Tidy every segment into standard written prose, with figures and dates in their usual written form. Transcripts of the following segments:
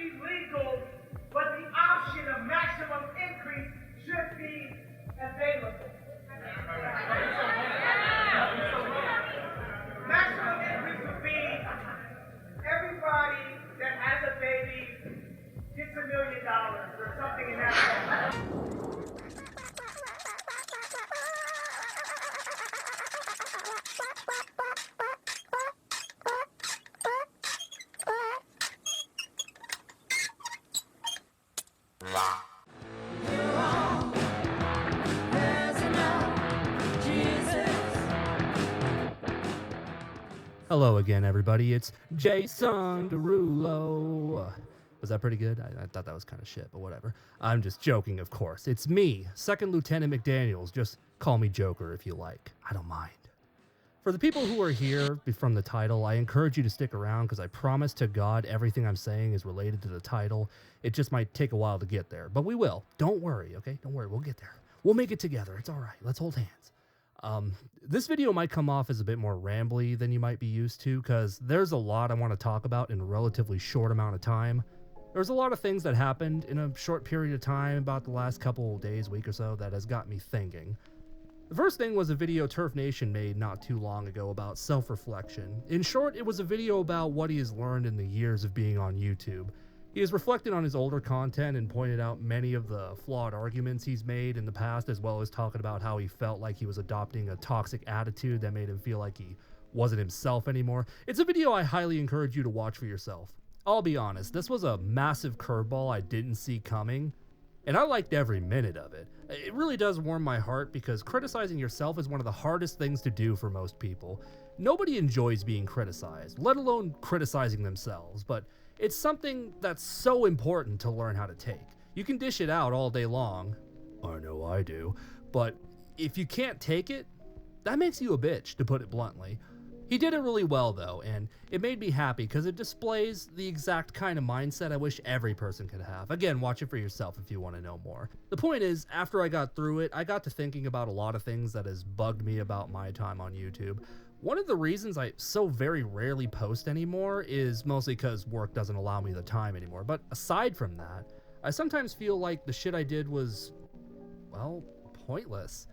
be legal, but the option of maximum increase should be available. Maximum increase would be everybody that has a baby gets $1 million or something in that way. Hello again, everybody. It's Jason Derulo. Was that pretty good? I thought that was kind of shit, but whatever. I'm just joking, of course. It's me, Second Lieutenant McDaniels. Just call me Joker if you like. I don't mind. For the people who are here from the title, I encourage you to stick around because I promise to God everything I'm saying is related to the title. It just might take a while to get there, but we will. Don't worry, okay? Don't worry. We'll get there. We'll make it together. It's all right. Let's hold hands. This video might come off as a bit more rambly than you might be used to because there's a lot I want to talk about in a relatively short amount of time. There's a lot of things that happened in a short period of time about the last couple of days, week or so, that has got me thinking. The first thing was a video Turf Nation made not too long ago about self-reflection. In short, it was a video about what he has learned in the years of being on YouTube. He has reflected on his older content and pointed out many of the flawed arguments he's made in the past, as well as talking about how he felt like he was adopting a toxic attitude that made him feel like he wasn't himself anymore. It's a video I highly encourage you to watch for yourself. I'll be honest, this was a massive curveball I didn't see coming, and I liked every minute of it. It really does warm my heart because criticizing yourself is one of the hardest things to do for most people. Nobody enjoys being criticized, let alone criticizing themselves, but it's something that's so important to learn how to take. You can dish it out all day long. I know I do. But if you can't take it, that makes you a bitch, to put it bluntly. He did it really well, though, and it made me happy because it displays the exact kind of mindset I wish every person could have. Again, watch it for yourself if you want to know more. The point is, after I got through it, I got to thinking about a lot of things that has bugged me about my time on YouTube. One of the reasons I so very rarely post anymore is mostly because work doesn't allow me the time anymore. But aside from that, I sometimes feel like the shit I did was, well, pointless.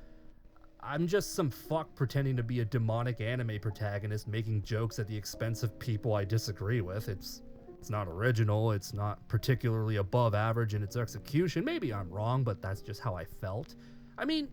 I'm just some fuck pretending to be a demonic anime protagonist making jokes at the expense of people I disagree with. It's not original, it's not particularly above average in its execution. Maybe I'm wrong, but that's just how I felt. I mean,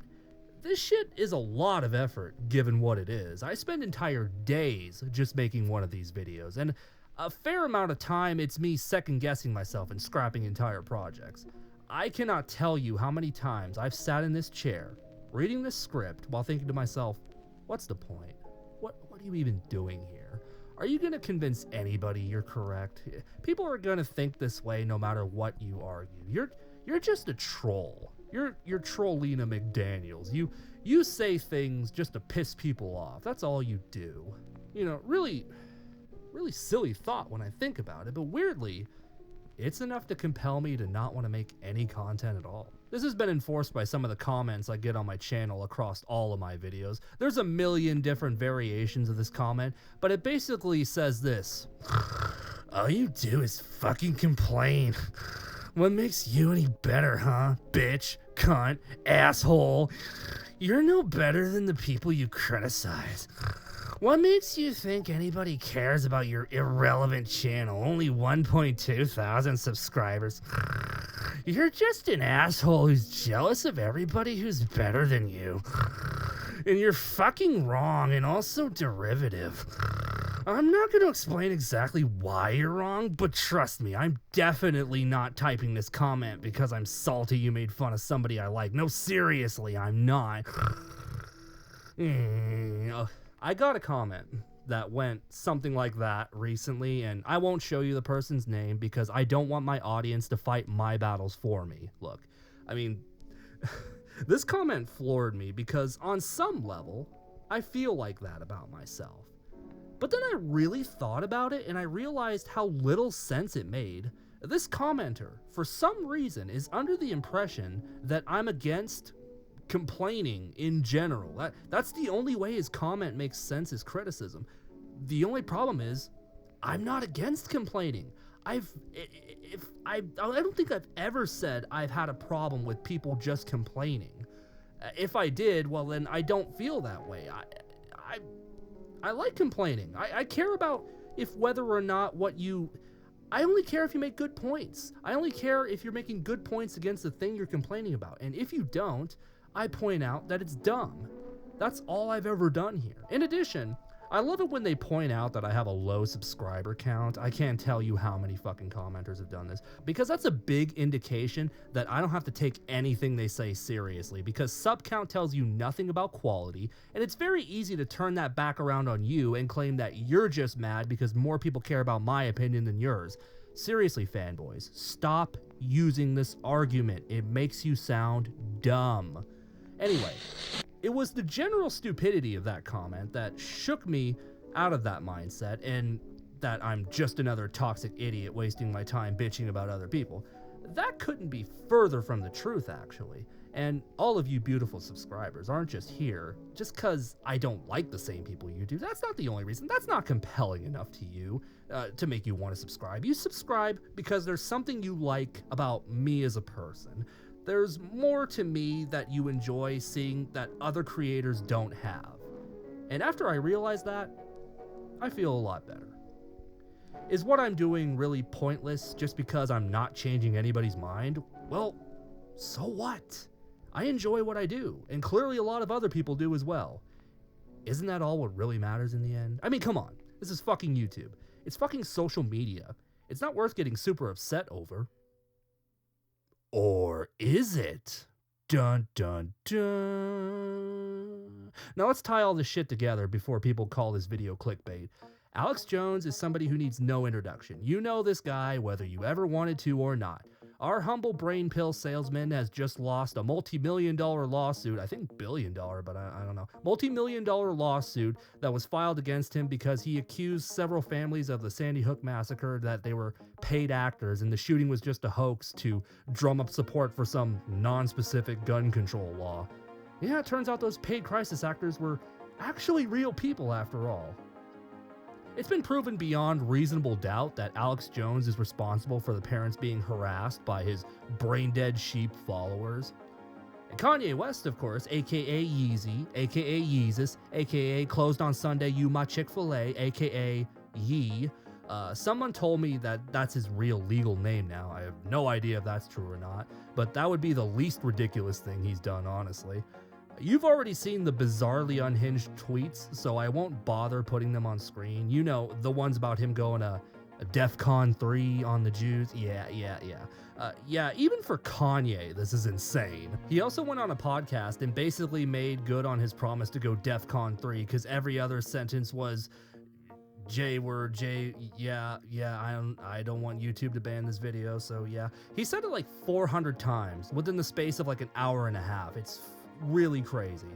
this shit is a lot of effort, given what it is. I spend entire days just making one of these videos, and a fair amount of time it's me second-guessing myself and scrapping entire projects. I cannot tell you how many times I've sat in this chair, reading this script, while thinking to myself, what's the point? What are you even doing here? Are you gonna convince anybody you're correct? People are gonna think this way no matter what you argue. You're just a troll. You're Trollina McDaniels. You say things just to piss people off. That's all you do. You know, really silly thought when I think about it, but weirdly, it's enough to compel me to not want to make any content at all. This has been enforced by some of the comments I get on my channel across all of my videos. There's a million different variations of this comment, but it basically says this: all you do is fucking complain. What makes you any better, huh? Bitch, cunt, asshole. You're no better than the people you criticize. What makes you think anybody cares about your irrelevant channel? Only 1.2 thousand subscribers. You're just an asshole who's jealous of everybody who's better than you. And you're fucking wrong and also derivative. I'm not going to explain exactly why you're wrong, but trust me, I'm definitely not typing this comment because I'm salty you made fun of somebody I like. No, seriously, I'm not. I got a comment that went something like that recently, and I won't show you the person's name because I don't want my audience to fight my battles for me. Look, I mean, this comment floored me because on some level, I feel like that about myself. But then I really thought about it and I realized how little sense it made. This commenter, for some reason, is under the impression that I'm against complaining in general. That's the only way his comment makes sense, is criticism. The only problem is, I'm not against complaining. I don't think I've ever said I've had a problem with people just complaining. If I did, well then I don't feel that way. I like complaining. I care about if whether or not I only care if you make good points. I only care if you're making good points against the thing you're complaining about. And if you don't, I point out that it's dumb. That's all I've ever done here. In addition, I love it when they point out that I have a low subscriber count. I can't tell you how many fucking commenters have done this, because that's a big indication that I don't have to take anything they say seriously, because sub count tells you nothing about quality, and it's very easy to turn that back around on you and claim that you're just mad because more people care about my opinion than yours. Seriously, fanboys, stop using this argument. It makes you sound dumb. Anyway, it was the general stupidity of that comment that shook me out of that mindset, and that I'm just another toxic idiot wasting my time bitching about other people. That couldn't be further from the truth, actually. And all of you beautiful subscribers aren't just here just because I don't like the same people you do. That's not the only reason. That's not compelling enough to you to make you want to subscribe. You subscribe because there's something you like about me as a person. There's more to me that you enjoy seeing that other creators don't have. And after I realized that, I feel a lot better. Is what I'm doing really pointless just because I'm not changing anybody's mind? Well, so what? I enjoy what I do, and clearly a lot of other people do as well. Isn't that all what really matters in the end? I mean, come on. This is fucking YouTube. It's fucking social media. It's not worth getting super upset over. Or is it? Dun dun dun. Now let's tie all this shit together before people call this video clickbait. Alex Jones is somebody who needs no introduction. You know this guy whether you ever wanted to or not. Our humble brain pill salesman has just lost a multi-million-dollar lawsuit, I think billion-dollar, but I don't know, multi-million-dollar lawsuit that was filed against him because he accused several families of the Sandy Hook massacre that they were paid actors and the shooting was just a hoax to drum up support for some non-specific gun control law. Yeah, it turns out those paid crisis actors were actually real people after all. It's been proven beyond reasonable doubt that Alex Jones is responsible for the parents being harassed by his brain-dead sheep followers. And Kanye West, of course, aka Yeezy, aka Yeezus, aka Closed on Sunday You My Chick-fil-A, aka Yee. Someone told me that that's his real legal name now. I have no idea if that's true or not, but that would be the least ridiculous thing he's done, honestly. You've already seen the bizarrely unhinged tweets, so I won't bother putting them on screen. You know, the ones about him going a DEFCON 3 on the Jews. Yeah, even for Kanye, this is insane. He also went on a podcast and basically made good on his promise to go DEFCON 3, because every other sentence was J-word, I don't want YouTube to ban this video, so yeah. He said it like 400 times within the space of like an hour and a half. It's really crazy.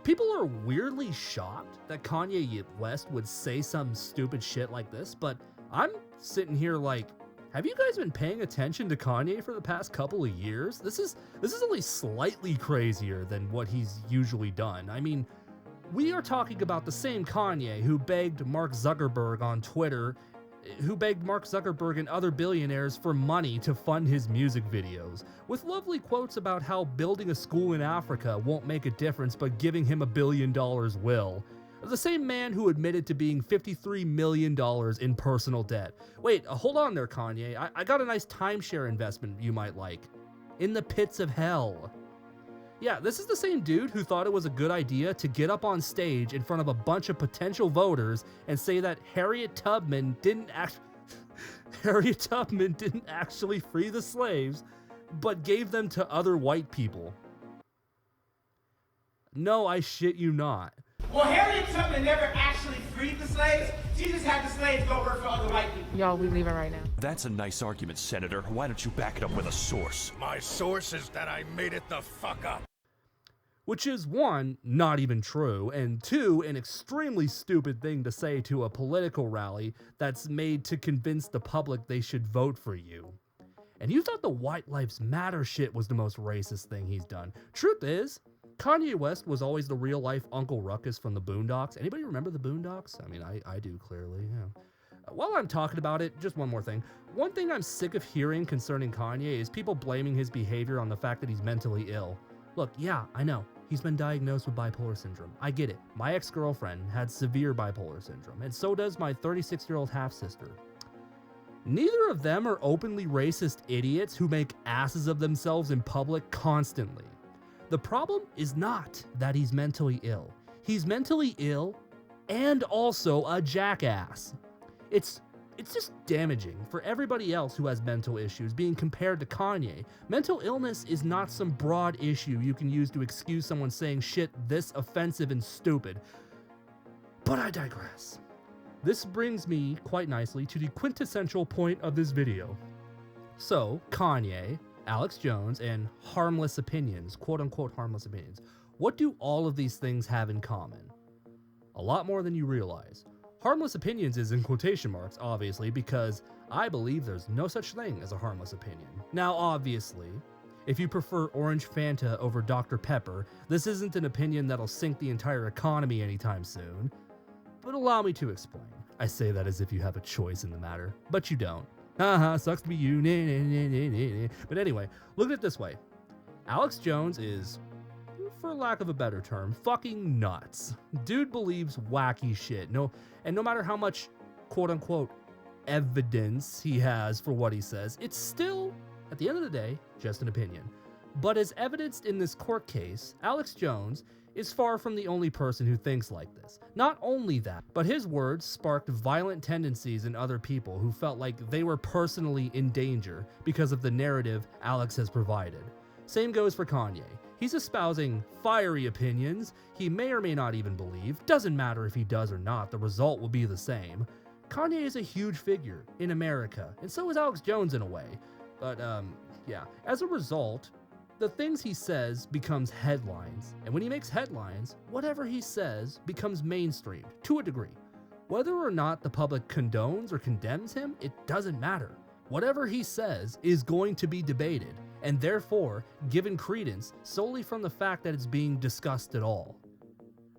People are weirdly shocked that Kanye West would say some stupid shit like this, but I'm sitting here like, have you guys been paying attention to Kanye for the past couple of years? This is only slightly crazier than what he's usually done. I mean, we are talking about the same Kanye who begged Mark Zuckerberg on Twitter, who begged Mark Zuckerberg and other billionaires for money to fund his music videos, with lovely quotes about how building a school in Africa won't make a difference, but giving him $1 billion will. The same man who admitted to being $53 million in personal debt. Wait, hold on there, Kanye. I got a nice timeshare investment you might like. In the pits of hell. Yeah, this is the same dude who thought it was a good idea to get up on stage in front of a bunch of potential voters and say that Harriet Tubman didn't actually free the slaves, but gave them to other white people. No, I shit you not. Well, Harriet Tubman never actually freed the slaves. She just had the slaves go work for other white people. Y'all, we leaving right now. That's a nice argument, Senator. Why don't you back it up with a source? My source is that I made it the fuck up. Which is, one, not even true, and two, an extremely stupid thing to say to a political rally that's made to convince the public they should vote for you. And you thought the White Lives Matter shit was the most racist thing he's done. Truth is, Kanye West was always the real-life Uncle Ruckus from the Boondocks. Anybody remember the Boondocks? I mean, I do, clearly, yeah. While I'm talking about it, just one more thing. One thing I'm sick of hearing concerning Kanye is people blaming his behavior on the fact that he's mentally ill. Look, yeah, I know. He's been diagnosed with bipolar syndrome. I get it. My ex-girlfriend had severe bipolar syndrome, and so does my 36-year-old half-sister. Neither of them are openly racist idiots who make asses of themselves in public constantly. The problem is not that he's mentally ill. He's mentally ill and also a jackass. It's just damaging for everybody else who has mental issues being compared to Kanye. Mental illness is not some broad issue you can use to excuse someone saying shit this offensive and stupid. But I digress. This brings me quite nicely to the quintessential point of this video. So, Kanye, Alex Jones, and harmless opinions, quote-unquote harmless opinions. What do all of these things have in common? A lot more than you realize. Harmless opinions is in quotation marks, obviously, because I believe there's no such thing as a harmless opinion. Now, obviously, if you prefer Orange Fanta over Dr. Pepper, this isn't an opinion that'll sink the entire economy anytime soon. But allow me to explain. I say that as if you have a choice in the matter, but you don't. Haha, sucks to be you. But anyway, look at it this way. Alex Jones is, for lack of a better term, fucking nuts. Dude believes wacky shit. No matter how much quote-unquote evidence he has for what he says, it's still, at the end of the day, just an opinion. But as evidenced in this court case, Alex Jones is far from the only person who thinks like this. Not only that, but his words sparked violent tendencies in other people who felt like they were personally in danger because of the narrative Alex has provided. Same goes for Kanye. He's espousing fiery opinions he may or may not even believe. Doesn't matter if he does or not, the result will be the same. Kanye is a huge figure in America, and so is Alex Jones in a way. But, yeah. As a result, the things he says becomes headlines, and when he makes headlines, whatever he says becomes mainstream, to a degree. Whether or not the public condones or condemns him, it doesn't matter. Whatever he says is going to be debated, and therefore given credence solely from the fact that it's being discussed at all.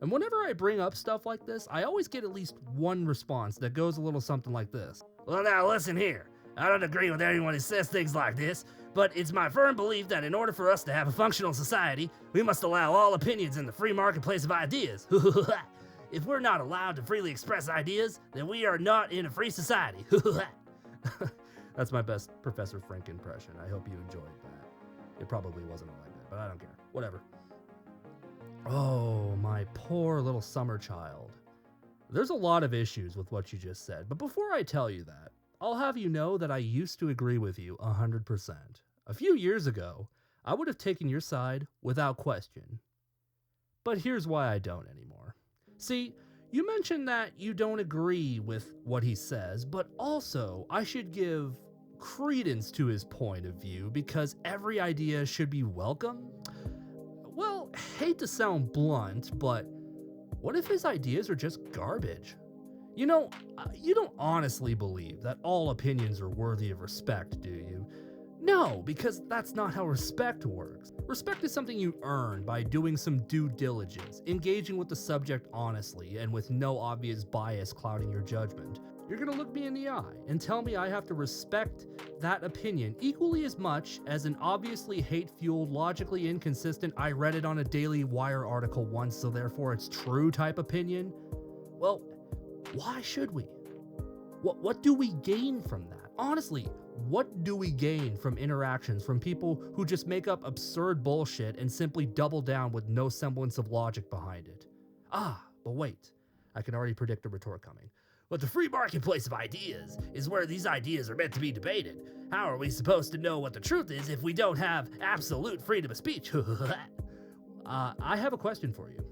And whenever I bring up stuff like this, I always get at least one response that goes a little something like this. Well, now listen here. I don't agree with anyone who says things like this, but it's my firm belief that in order for us to have a functional society, we must allow all opinions in the free marketplace of ideas. If we're not allowed to freely express ideas, then we are not in a free society. That's my best Professor Frank impression. I hope you enjoyed that. It probably wasn't like that, but I don't care. Whatever. Oh, my poor little summer child. There's a lot of issues with what you just said, but before I tell you that, I'll have you know that I used to agree with you 100%. A few years ago, I would have taken your side without question. But here's why I don't anymore. See, you mentioned that you don't agree with what he says, but also I should give credence to his point of view because every idea should be welcome. Well, hate to sound blunt, but what if his ideas are just garbage? You know, you don't honestly believe that all opinions are worthy of respect, do you? No, because that's not how respect works. Respect is something you earn by doing some due diligence, engaging with the subject honestly, and with no obvious bias clouding your judgment. You're gonna look me in the eye and tell me I have to respect that opinion equally as much as an obviously hate-fueled, logically inconsistent, I read it on a Daily Wire article once, so therefore it's true type opinion? Well, why should we? What do we gain from that? Honestly, what do we gain from interactions from people who just make up absurd bullshit and simply double down with no semblance of logic behind it? Ah, but wait, I can already predict a retort coming. But the free marketplace of ideas is where these ideas are meant to be debated. How are we supposed to know what the truth is if we don't have absolute freedom of speech? I have a question for you.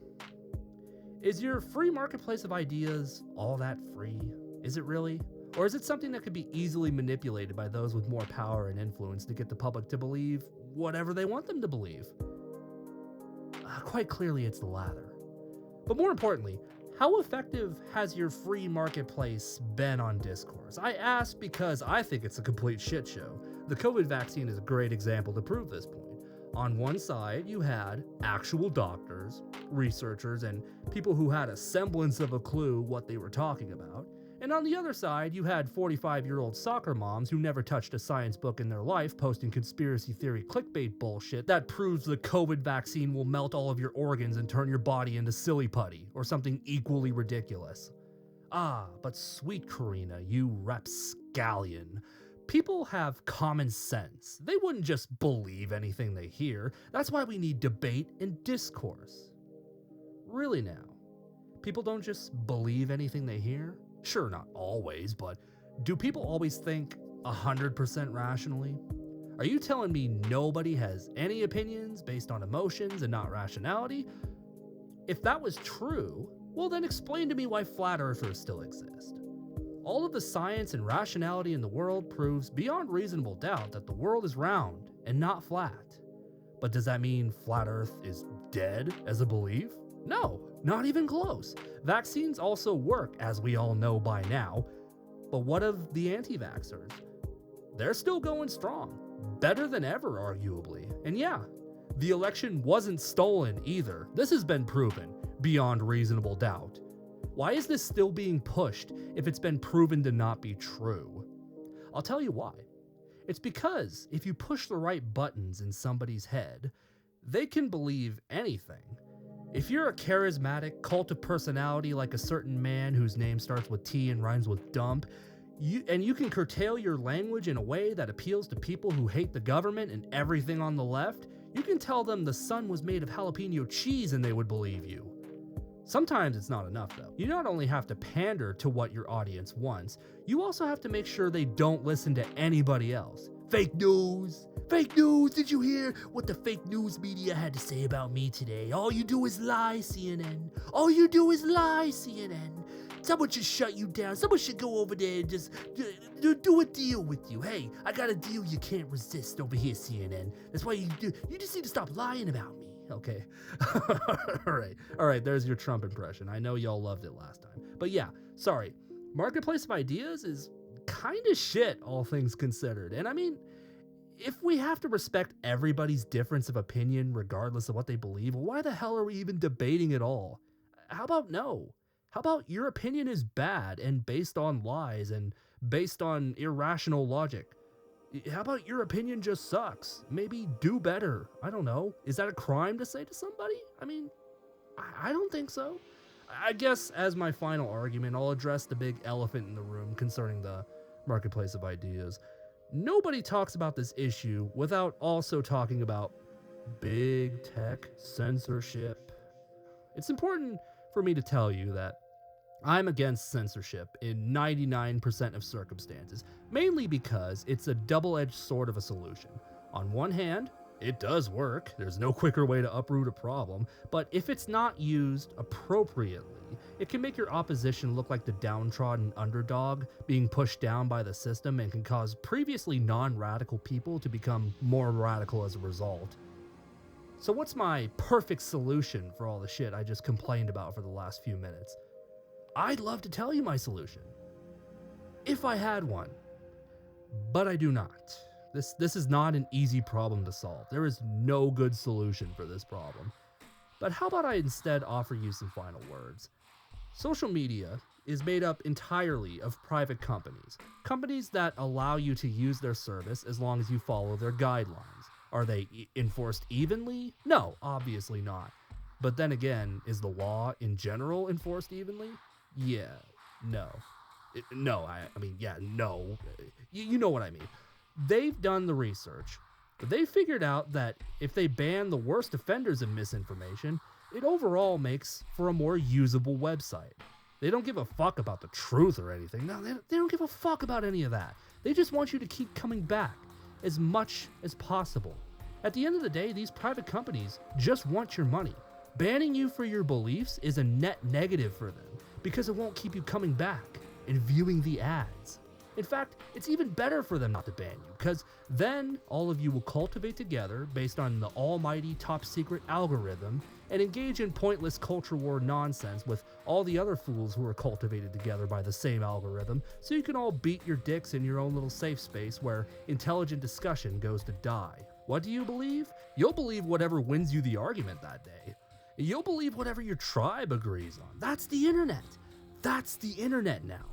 Is your free marketplace of ideas all that free? Is it really? Or is it something that could be easily manipulated by those with more power and influence to get the public to believe whatever they want them to believe? Quite clearly it's the latter. But more importantly, how effective has your free marketplace been on discourse? I ask because I think it's a complete shit show. The COVID vaccine is a great example to prove this point. On one side, you had actual doctors, researchers, and people who had a semblance of a clue what they were talking about. And And on the other side, you had 45-year-old soccer moms who never touched a science book in their life posting conspiracy theory clickbait bullshit that proves the COVID vaccine will melt all of your organs and turn your body into silly putty, or something equally ridiculous. Ah, but sweet Karina, you rapscallion. People have common sense. They wouldn't just believe anything they hear. That's why we need debate and discourse. Really now, people don't just believe anything they hear? Sure, not always, but do people always think 100% rationally? Are you telling me nobody has any opinions based on emotions and not rationality? If that was true, well then explain to me why flat earthers still exist. All of the science and rationality in the world proves beyond reasonable doubt that the world is round and not flat. But does that mean flat earth is dead as a belief? No, not even close. Vaccines also work, as we all know by now. But what of the anti-vaxxers? They're still going strong. Better than ever, arguably. And yeah, the election wasn't stolen either. This has been proven beyond reasonable doubt. Why is this still being pushed if it's been proven to not be true? I'll tell you why. It's because if you push the right buttons in somebody's head, they can believe anything. If you're a charismatic cult of personality like a certain man whose name starts with T and rhymes with dump, you can curtail your language in a way that appeals to people who hate the government and everything on the left, you can tell them the sun was made of jalapeno cheese and they would believe you. Sometimes it's not enough though. You not only have to pander to what your audience wants, you also have to make sure they don't listen to anybody else. Fake news! Fake news! Did you hear what the fake news media had to say about me today? All you do is lie, CNN. All you do is lie, CNN. Someone should shut you down. Someone should go over there and just do a deal with you. Hey, I got a deal you can't resist over here, CNN. That's why you just need to stop lying about me. Okay. All right, there's your Trump impression. I know y'all loved it last time. But yeah, sorry. Marketplace of Ideas is kind of shit, all things considered. And I mean, if we have to respect everybody's difference of opinion regardless of what they believe, why the hell are we even debating at all? How about no? How about your opinion is bad and based on lies and based on irrational logic? How about your opinion just sucks? Maybe do better. I don't know. Is that a crime to say to somebody? I mean, I don't think so. I guess as my final argument, I'll address the big elephant in the room concerning the Marketplace of Ideas. Nobody talks about this issue without also talking about big tech censorship. It's important for me to tell you that I'm against censorship in 99% of circumstances, mainly because it's a double-edged sword of a solution. On one hand, it does work, there's no quicker way to uproot a problem, but if it's not used appropriately, it can make your opposition look like the downtrodden underdog being pushed down by the system and can cause previously non-radical people to become more radical as a result. So what's my perfect solution for all the shit I just complained about for the last few minutes? I'd love to tell you my solution, if I had one, but I do not. This is not an easy problem to solve. There is no good solution for this problem. But how about I instead offer you some final words? Social media is made up entirely of private companies that allow you to use their service as long as you follow their guidelines. Are they enforced evenly? No, obviously not. But then again, is the law in general enforced evenly? Yeah, no. No. You know what I mean. They've done the research. They figured out that if they ban the worst offenders of misinformation, it overall makes for a more usable website. They don't give a fuck about the truth or anything. No, they don't give a fuck about any of that. They just want you to keep coming back as much as possible. At the end of the day, these private companies just want your money. Banning you for your beliefs is a net negative for them because it won't keep you coming back and viewing the ads. In fact, it's even better for them not to ban you, because then all of you will cultivate together based on the almighty top secret algorithm and engage in pointless culture war nonsense with all the other fools who are cultivated together by the same algorithm, so you can all beat your dicks in your own little safe space where intelligent discussion goes to die. What do you believe? You'll believe whatever wins you the argument that day. You'll believe whatever your tribe agrees on. That's the internet. That's the internet now.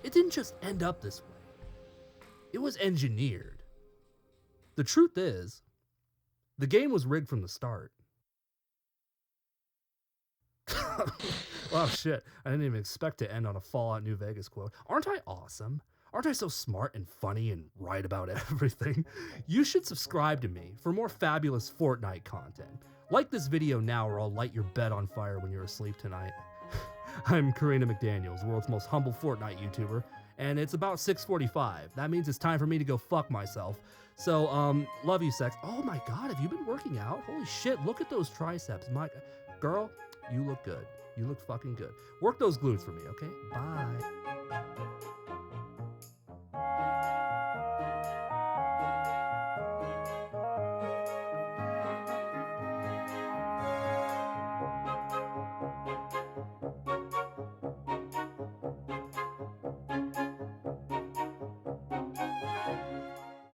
It didn't just end up this way. It was engineered. The truth is, the game was rigged from the start. Oh shit, I didn't even expect to end on a Fallout New Vegas quote. Aren't I awesome? Aren't I so smart and funny and right about everything? You should subscribe to me for more fabulous Fortnite content. Like this video now or I'll light your bed on fire when you're asleep tonight. I'm Karina McDaniels, world's most humble Fortnite YouTuber, and it's about 6:45. That means it's time for me to go fuck myself. So, love you, sex. Oh my god, have you been working out? Holy shit, look at those triceps. Girl, you look good. You look fucking good. Work those glutes for me, okay? Bye.